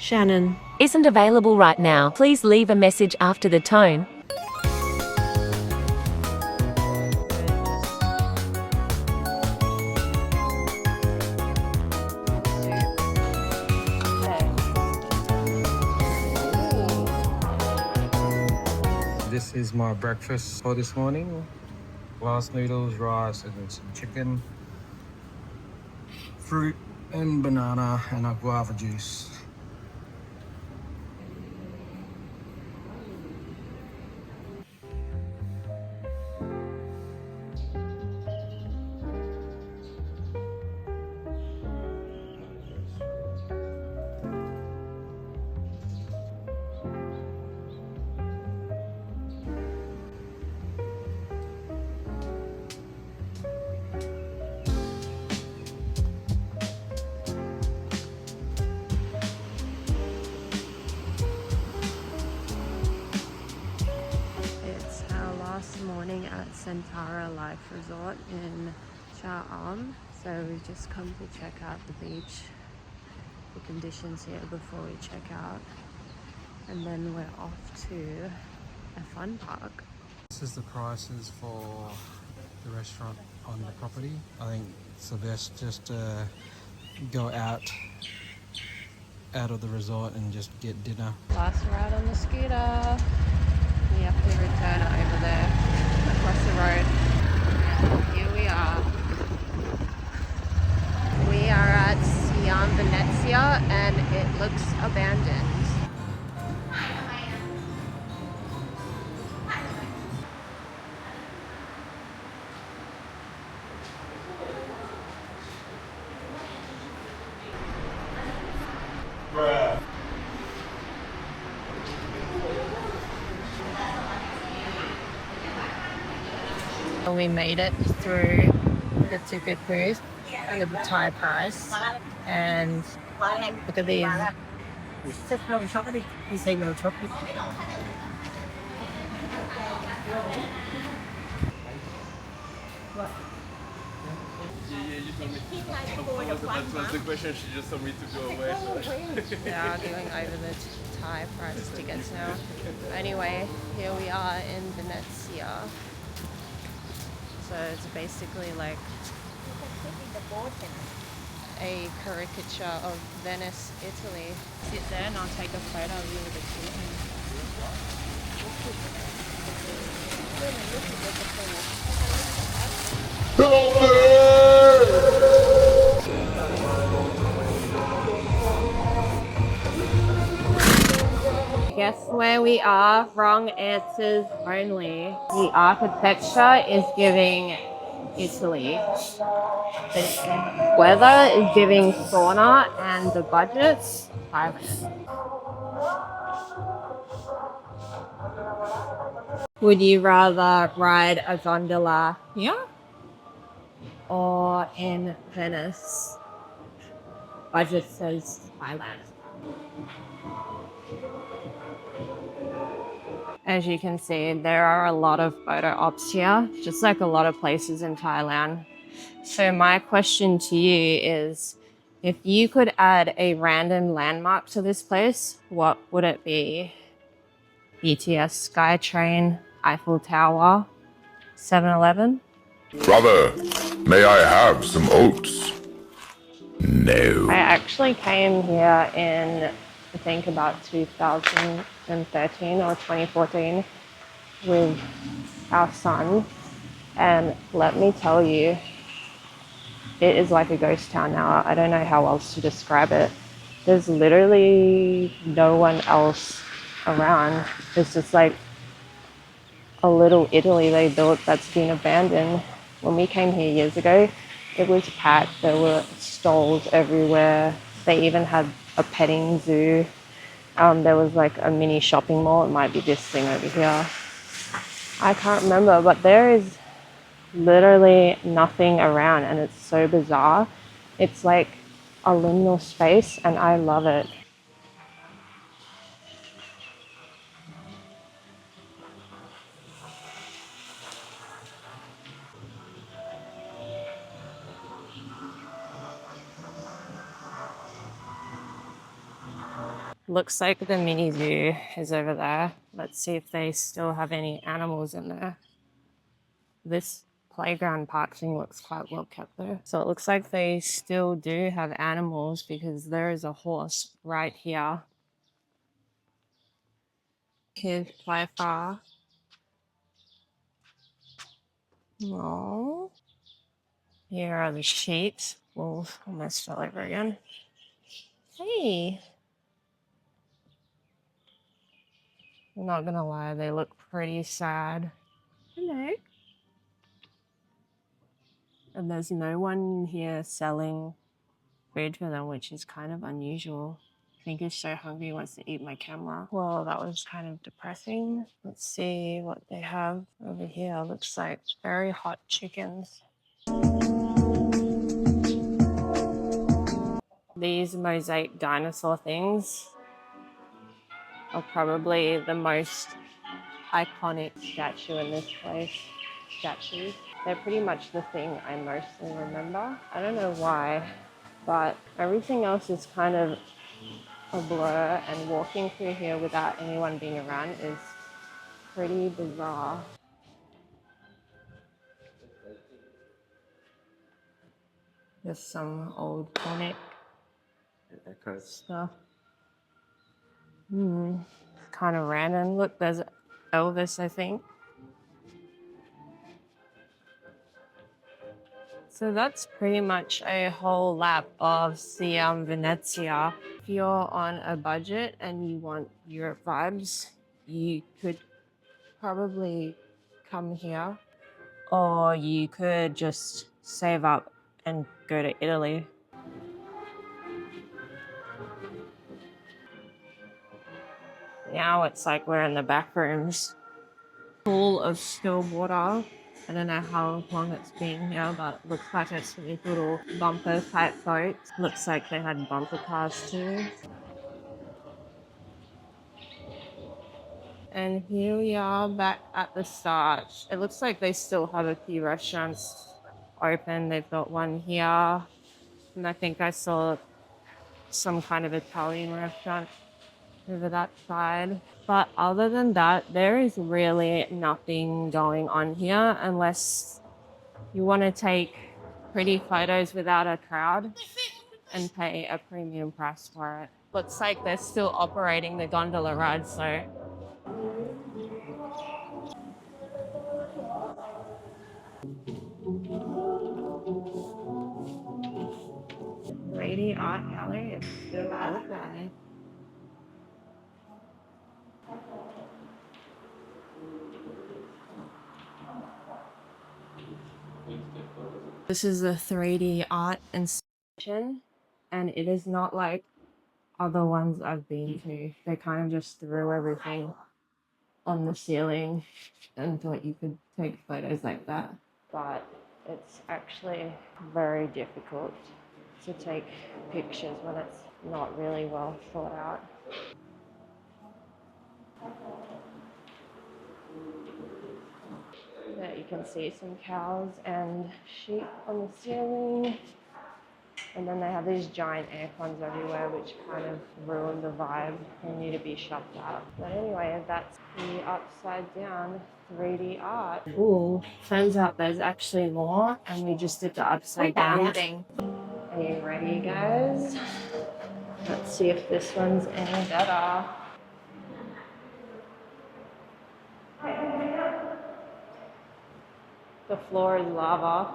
Shannon isn't available right now. Please leave a message after the tone. This is my breakfast for this morning. Glass noodles, rice, and some chicken, fruit and banana, and a guava juice. It's our last morning at Sentara Life Resort in Cha Am. So we've just come to check out the beach, the conditions here before we check out. And then we're off to a fun park. This is the prices for the restaurant on the property. I think it's the best just to go out of the resort and just get dinner. Last ride on the scooter. We have to return over there across the road. Here we are. We are at Siam Venezia and it looks abandoned. We made it through the ticket booth with the Thai price, and look at these. That was the question. She just told me to go away. They are going over the Thai price tickets now. Anyway, here we are in Venezia. So it's basically like a caricature of Venice, Italy. Sit there and I'll take a photo of you with Guess where we are? Wrong answers only. The architecture is giving Italy. The weather is giving sauna, and the budget, Thailand. Would you rather ride a gondola here or in Venice? Budget says Thailand. As you can see, there are a lot of photo ops here, just like a lot of places in Thailand. So my question to you is, if you could add a random landmark to this place, what would it be? BTS SkyTrain, Eiffel Tower, 7-Eleven? Brother, may I have some oats? No. I actually came here in, I think, about 2013 or 2014 with our son. And let me tell you, it is like a ghost town now. I don't know how else to describe it. There's literally no one else around. It's just like a little Italy they built that's been abandoned. When we came here years ago, it was packed. There were stalls everywhere. They even had a petting zoo. There was like a mini shopping mall. It might be this thing over here. I can't remember, but there is literally nothing around and it's so bizarre. It's like a liminal space and I love it. Looks like the mini zoo is over there. Let's see if they still have any animals in there. This playground park thing looks quite well kept though. So it looks like they still do have animals because there is a horse right here. Here's by far. Oh. Here are the sheep. Wolf almost fell over again. Hey. I'm not gonna lie, they look pretty sad. Hello. And there's no one here selling food for them, which is kind of unusual. I think he's so hungry he wants to eat my camera. Well, that was kind of depressing. Let's see what they have over here. Looks like very hot chickens. These mosaic dinosaur things are probably the most iconic statue in this place. Statues. They're pretty much the thing I mostly remember. I don't know why, but everything else is kind of a blur, and walking through here without anyone being around is pretty bizarre. There's some old comic stuff. Kind of random. Look, there's Elvis, I think. So that's pretty much a whole lap of Siam Venezia. If you're on a budget and you want Europe vibes, you could probably come here, or you could just save up and go to Italy. Now it's like we're in the back rooms, full of still water. I don't know how long it's been here, but it looks like it's these little bumper type boats. Looks like they had bumper cars too. And here we are back at the start. It looks like they still have a few restaurants open. They've got one here, and I think I saw some kind of Italian restaurant over that side. But other than that, there is really nothing going on here unless you want to take pretty photos without a crowd and pay a premium price for it. Looks like they're still operating the gondola ride, so. 3D art gallery is still open. This is a 3D art installation, and it is not like other ones I've been to. They kind of just threw everything on the ceiling and thought you could take photos like that. But it's actually very difficult to take pictures when it's not really well thought out. There you can see some cows and sheep on the ceiling. And then they have these giant air cons everywhere, which kind of ruin the vibe. They need to be shut out. But anyway, that's the upside down 3D art. Ooh, turns out there's actually more, and we just did the upside down thing. Are you ready, guys? Let's see if this one's any better. The floor is lava.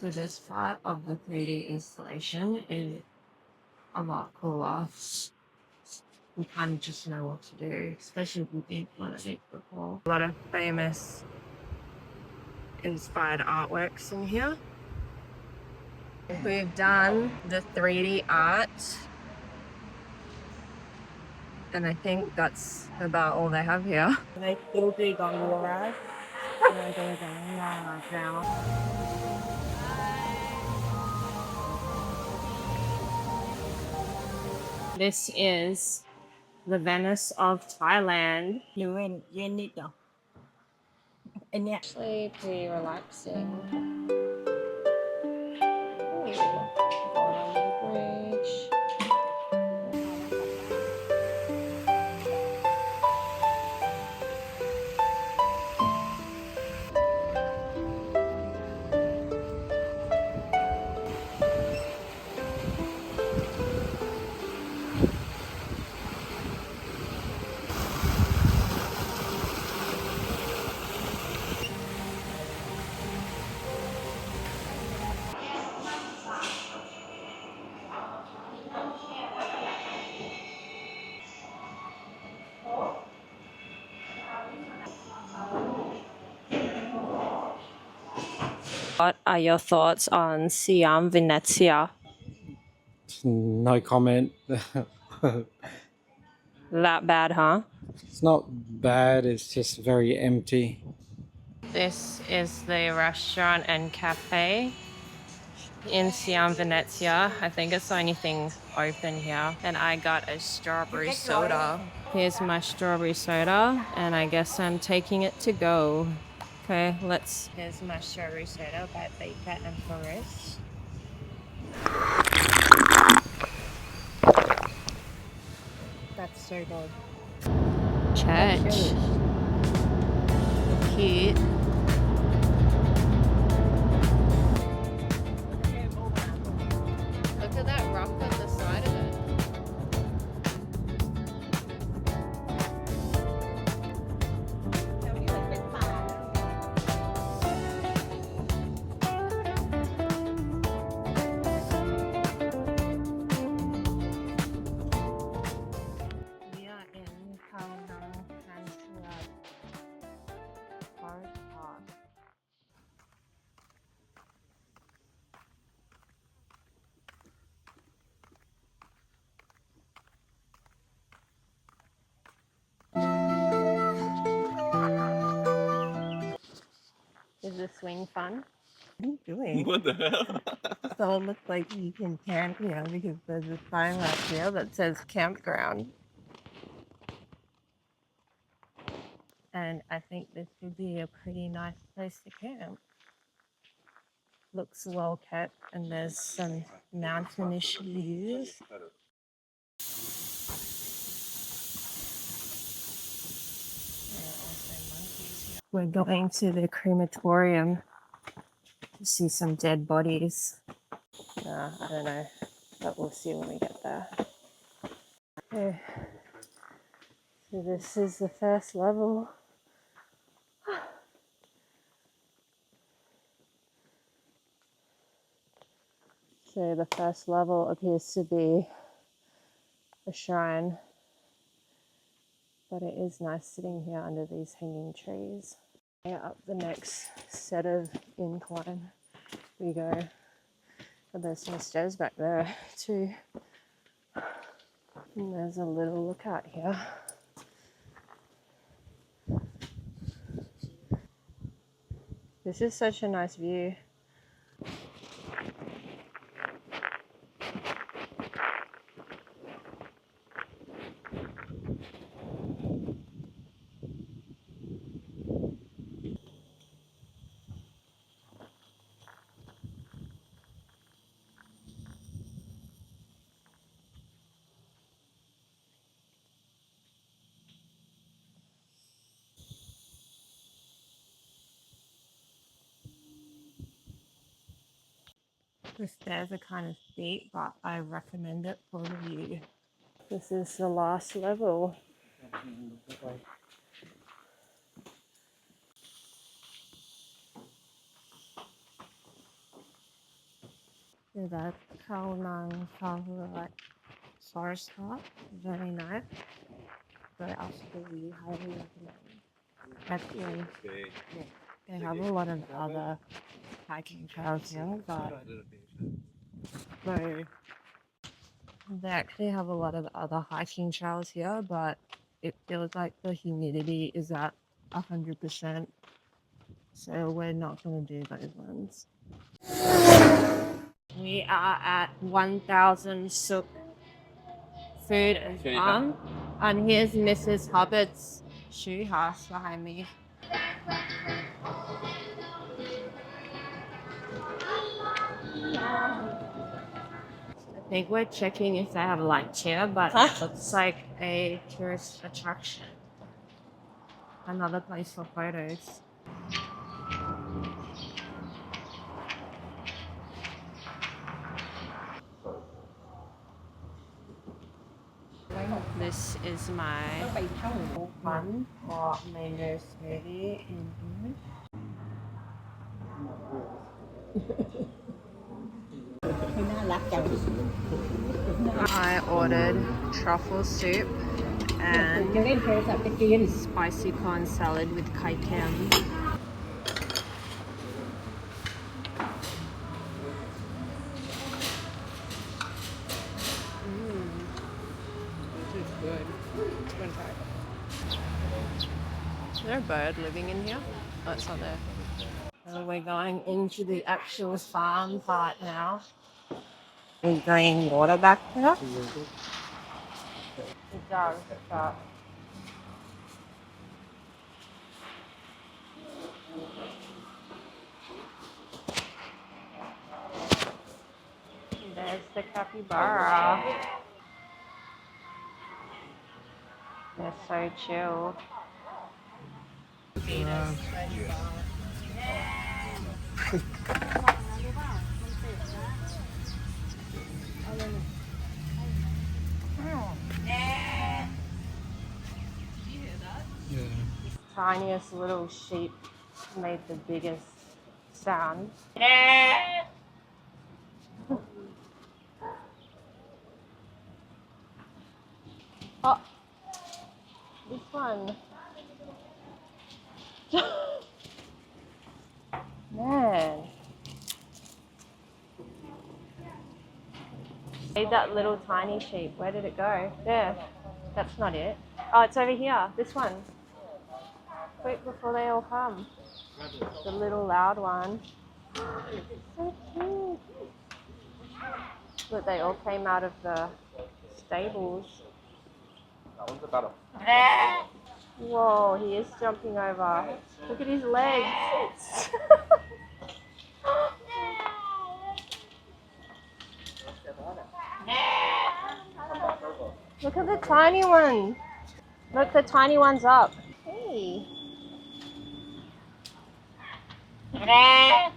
So this part of the 3D installation is a lot cooler. We kind of just know what to do, especially if we've been on it before. A lot of famous inspired artworks in here. We've done the 3D art, and I think that's about all they have here. They still do gondola ride. This is the Venice of Thailand. Actually pretty relaxing. Ooh, going on the bridge. What are your thoughts on Siam Venezia? No comment. That bad, huh? It's not bad, it's just very empty. This is the restaurant and cafe in Siam Venezia. I think it's the only thing open here. And I got a strawberry soda. Here's my strawberry soda, and I guess I'm taking it to go. Okay, let's. Here's my strawberry soda by Baker and Forrest. That's so good. Church. Cute. Look at that rock on the side of it. We are in Kaunang Kanchuat Park. Is the swing fun? What are you doing? What the hell? So it looks like you can camp here because there's a sign right here that says campground. And I think this would be a pretty nice place to camp. Looks well kept, and there's some mountainish views. We're going to the crematorium to see some dead bodies. I don't know, but we'll see when we get there. Okay. So this is the first level. So the first level appears to be a shrine, but it is nice sitting here under these hanging trees. Up the next set of incline we go. But there's some stairs back there too. And there's a little lookout here. This is such a nice view. The stairs are kind of steep, but I recommend it for the view. This is the last level. So that's Kaunang Kanchuat Forest Park. Very nice. But I absolutely highly recommend. Actually, they have a lot of other hiking trails here, but so they actually have a lot of other hiking trails here, but it feels like the humidity is at 100%. So we're not going to do those ones. We are at 1000 Suk Food and Farm, and here's Mrs. Hubbard's shoe house behind me. I think we're checking if they have lunch here, but it looks like a tourist attraction. Another place for photos. This is my fun for mango smoothie in here. I ordered truffle soup and spicy corn salad with kai tam. Twin parrot. Is there a bird living in here? Oh, it's not there. So we're going into the actual farm part now. Is going water back there? It does, but there's the capybara. They're so chill. Yeah. Tiniest little sheep made the biggest sound. Oh, this one. Man. Hey, that little tiny sheep, where did it go? There. That's not it. Oh, it's over here. This one. Quick before they all come. The little loud one. So cute. Look, they all came out of the stables. Whoa, he is jumping over. Look at his legs. Look at the tiny one. Look, the tiny one's up. Hey. Hi.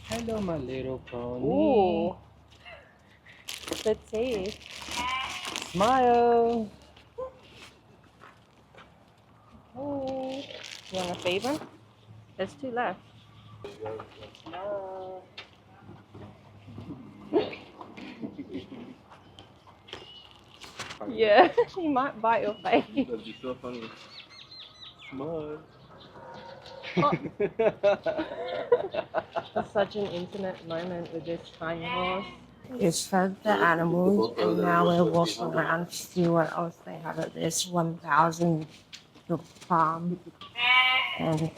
Hello, my little pony. Ooh. Let's see. Smile. Hey. You want to feed one? There's two left. Yeah, he might bite your face. That'd be so funny. Smile. Oh. It's such an intimate moment with this tiny horse. It's fed the animals, and now we're walking around to see what else they have at this 1,000 farm. And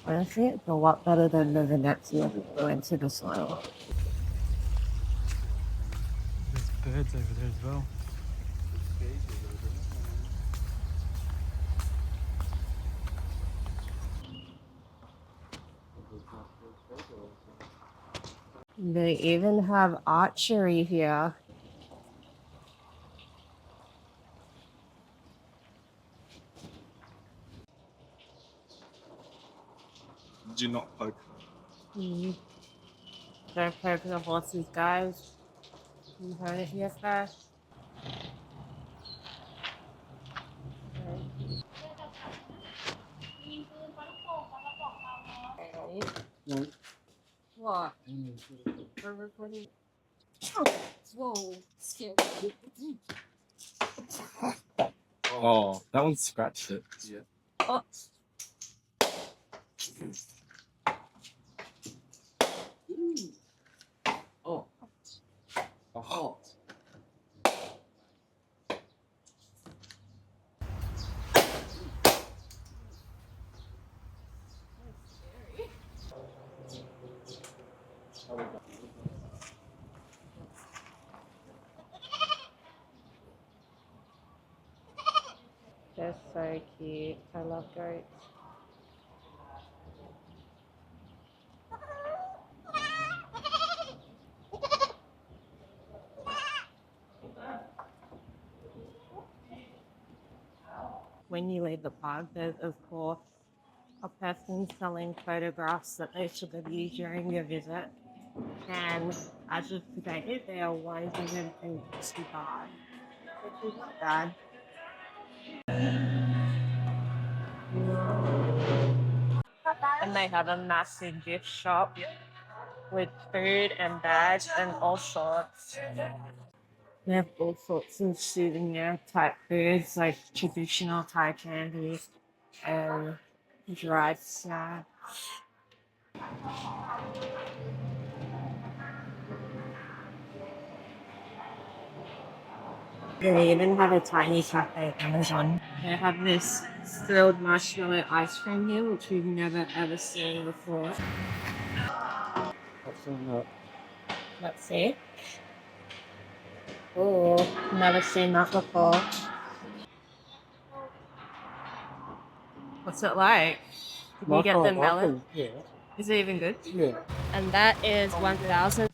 honestly, it's a lot better than the Venezia that go into the soil. There's birds over there as well. They even have archery here. Do not poke. Don't poke the horses, guys. You heard it here first. What? We're recording. Whoa, scared. Oh, that one scratched it. Yeah. Oh. Oh. Oh. They're so cute. I love goats. when you leave the park, there's of course a person selling photographs that they should have used during your visit. And as of today, they are $165, which is not bad. And they have a massive gift shop with food and bags and all sorts. They have all sorts of souvenir type foods like traditional Thai candies and dried snacks. They even have a tiny cafe on Amazon. They have this grilled marshmallow ice cream here, which we've never ever seen before. Let's see. Oh, never seen that before. What's it like? Did you get the melon? Yeah. Is it even good? Yeah. And that is 1,000.